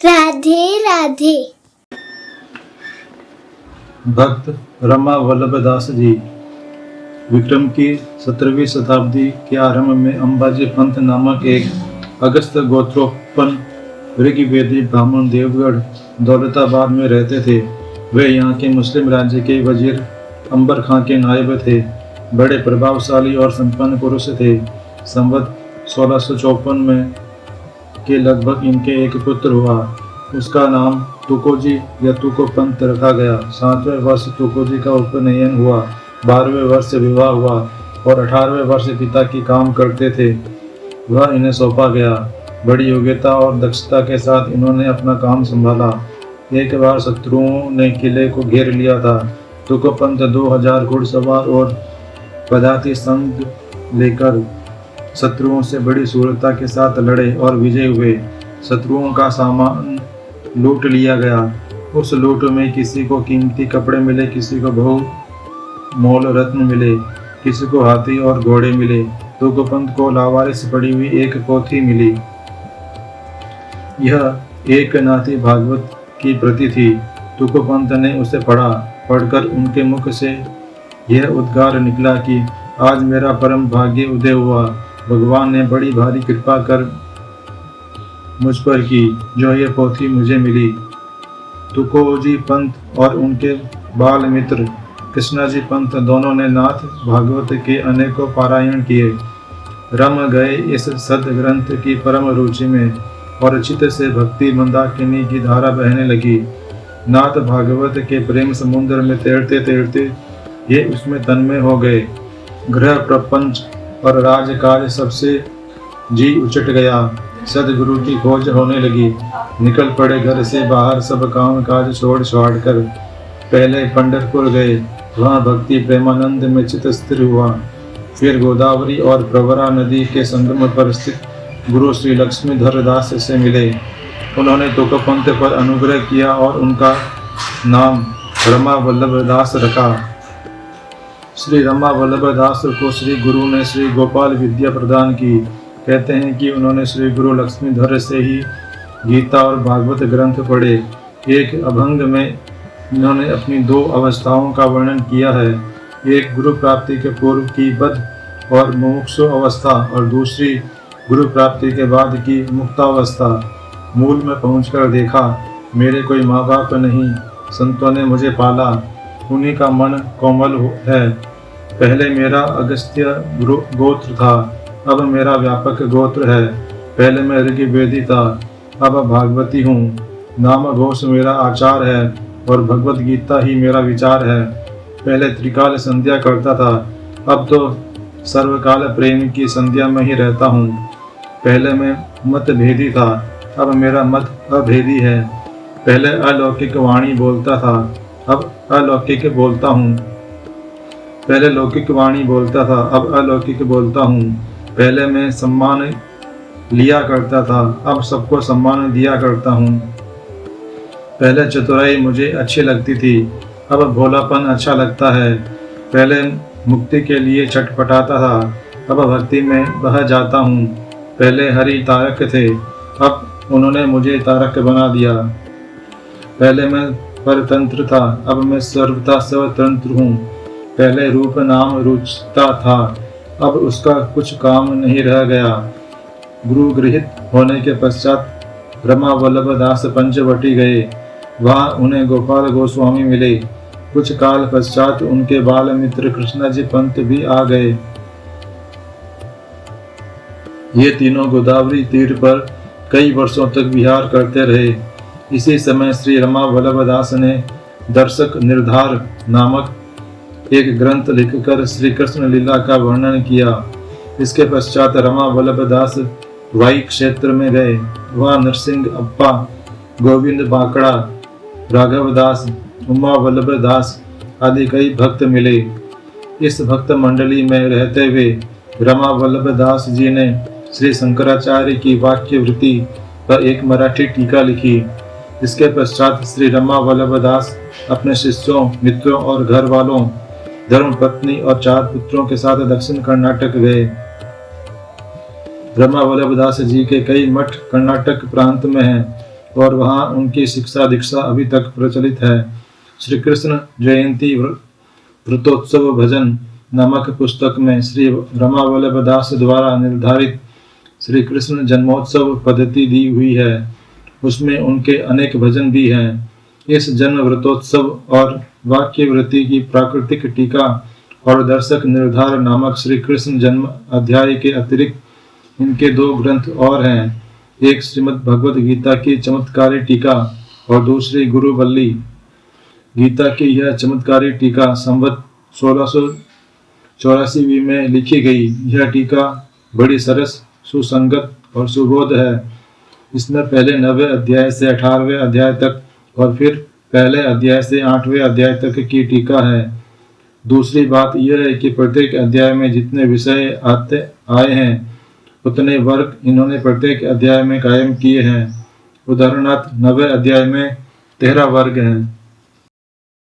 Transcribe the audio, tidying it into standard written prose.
राधे राधे। भक्त रमा वल्लभ दास जी विक्रम की 17वीं शताब्दी के आरंभ में अंबाजी पंत नामक एक अगस्त गोत्रोत्पन्न ऋग्वेदी ब्राह्मण देवगढ़ दौलताबाद में रहते थे। वे यहाँ के मुस्लिम राज्य के वजीर अंबर खां के नायब थे। बड़े प्रभावशाली और संपन्न पुरुष थे। संवत 1654 में के लगभग इनके एक पुत्र हुआ। उसका नाम तुकोजी या तुकोपंत रखा गया। 7वें वर्ष तुकोजी का उपनयन हुआ। 12वें वर्ष विवाह हुआ और 18वें वर्ष पिता की काम करते थे वह इन्हें सौंपा गया। बड़ी योग्यता और दक्षता के साथ इन्होंने अपना काम संभाला। एक बार शत्रुओं ने किले को घेर लिया था। तुकोपंत 2000 घुड़सवार और पदाति संग लेकर शत्रुओं से बड़ी शूरता के साथ लड़े और विजय हुए। शत्रुओं का सामान लूट लिया गया। उस लूट में किसी को कीमती कपड़े मिले, किसी को बहुमोल रत्न मिले, किसी को हाथी और घोड़े मिले। तुकोपंत को लावारिस पड़ी हुई एक पोथी मिली। यह एक नाथी भागवत की प्रति थी। तुकोपंत ने उसे पढ़ा। पढ़कर उनके मुख से यह उद्गार निकला कि आज मेरा परम भाग्य उदय हुआ। भगवान ने बड़ी भारी कृपा कर मुझ पर की जो ये पोथी मुझे मिली। तुकोजी पंत और उनके बाल मित्र कृष्णाजी पंत दोनों ने नाथ भागवत के अनेकों पारायण किए। रम गए इस सद ग्रंथ की परम रुचि में और चित्त से भक्ति मंदाकिनी की धारा बहने लगी। नाथ भागवत के प्रेम समुद्र में तैरते तैरते ये उसमें तन्मय हो गए। गृह प्रपंच और राजकाज सबसे जी उचट गया। सदगुरु की खोज होने लगी। निकल पड़े घर से बाहर सब काम काज छोड़ छाड़ कर। पहले पंढरपुर गए। वहाँ भक्ति प्रेमानंद में चित्त स्थिर हुआ। फिर गोदावरी और प्रवरा नदी के संगम पर स्थित गुरु श्री लक्ष्मीधर दास से मिले। उन्होंने तुकोपंत पर अनुग्रह किया और उनका नाम रमा वल्लभ दास रखा। श्री रमा वल्लभ दास को श्री गुरु ने श्री गोपाल विद्या प्रदान की। कहते हैं कि उन्होंने श्री गुरु लक्ष्मीधर से ही गीता और भागवत ग्रंथ पढ़े। एक अभंग में इन्होंने अपनी 2 अवस्थाओं का वर्णन किया है। एक गुरु प्राप्ति के पूर्व की बद्ध और मुमुक्षु अवस्था और दूसरी गुरु प्राप्ति के बाद की मुक्तावस्था। मूल में पहुंचकर देखा मेरे कोई माँ बाप नहीं, संतों ने मुझे पाला, उन्हीं का मन कोमल है। पहले मेरा अगस्त्य गोत्र था, अब मेरा व्यापक गोत्र है। पहले मैं ऋग्वेदी था, अब भागवती हूँ। नाम घोष मेरा आचार है और भगवत गीता ही मेरा विचार है। पहले त्रिकाल संध्या करता था, अब तो सर्वकाल प्रेम की संध्या में ही रहता हूँ। पहले मैं मत भेदी था, अब मेरा मत अभेदी है। पहले अलौकिक वाणी बोलता था, अब अलौकिक बोलता हूँ। पहले लौकिक वाणी बोलता था, अब अलौकिक बोलता हूँ। पहले मैं सम्मान लिया करता था, अब सबको सम्मान दिया करता हूँ। पहले चतुराई मुझे अच्छी लगती थी, अब भोलापन अच्छा लगता है। पहले मुक्ति के लिए छटपटाता था, अब भक्ति में बह जाता हूँ। पहले हरि तारक थे, अब उन्होंने मुझे तारक बना दिया। पहले मैं परतंत्र था, अब मैं सर्वथा स्वतंत्र हूँ। पहले रूप नाम रुचता था, अब उसका कुछ काम नहीं रह गया। गुरु गृहित होने के पश्चात रमा वल्लभ दास पंचवटी गए। वहाँ उन्हें गोपाल गोस्वामी मिले। कुछ काल पश्चात उनके बाल मित्र कृष्णाजी पंत भी आ गए। ये तीनों गोदावरी तीर पर कई वर्षों तक विहार करते रहे। इसी समय श्री रमा वल्लभ दास ने दर्शक निर्धार नामक एक ग्रंथ लिखकर श्री कृष्ण लीला का वर्णन किया। इसके पश्चात रमा वल्लभ दास वाई क्षेत्र में गए। वहाँ नरसिंह अप्पा, गोविंद बाकड़ा, राघव दास, उमा वल्लभ दास आदि कई भक्त मिले। इस भक्त मंडली में रहते हुए रमा वल्लभ दास जी ने श्री शंकराचार्य की वाक्य वृत्ति पर एक मराठी टीका लिखी। इसके पश्चात श्री रमा वल्लभ दास अपने शिष्यों, मित्रों और घर वालों, धर्म पत्नी और 4 पुत्रों के साथ दक्षिण कर्नाटक गए। रमा वल्लभ दास जी के कई मठ कर्नाटक प्रांत में हैं। और वहाँ उनकी शिक्षा दीक्षा अभी तक प्रचलित है। श्री कृष्ण जयंती व्रतोत्सव भजन नामक पुस्तक में श्री रमावल्लभ दास द्वारा निर्धारित श्री कृष्ण जन्मोत्सव पद्धति दी हुई है। उसमें उनके अनेक भजन भी हैं। इस जन्म व्रतोत्सव और वाक्य वृत्ति की प्राकृतिक टीका और दर्शक निर्धार नामक श्री कृष्ण जन्म अध्याय के अतिरिक्त इनके 2 ग्रंथ और हैं। एक श्रीमद् भगवद गीता की चमत्कारी टीका और दूसरी गुरुवल्ली गीता की यह चमत्कारी टीका संवत 1684 में लिखी गई। यह टीका बड़ी सरस, सुसंगत और सुबोध है। इसमें पहले 9वें अध्याय से 18वें अध्याय तक और फिर पहले अध्याय से 8वें अध्याय तक की टीका है। दूसरी बात यह है कि प्रत्येक अध्याय में जितने विषय आए हैं उतने वर्ग इन्होंने प्रत्येक अध्याय में कायम किए हैं। उदाहरणार्थ 9वें अध्याय में 13 वर्ग हैं।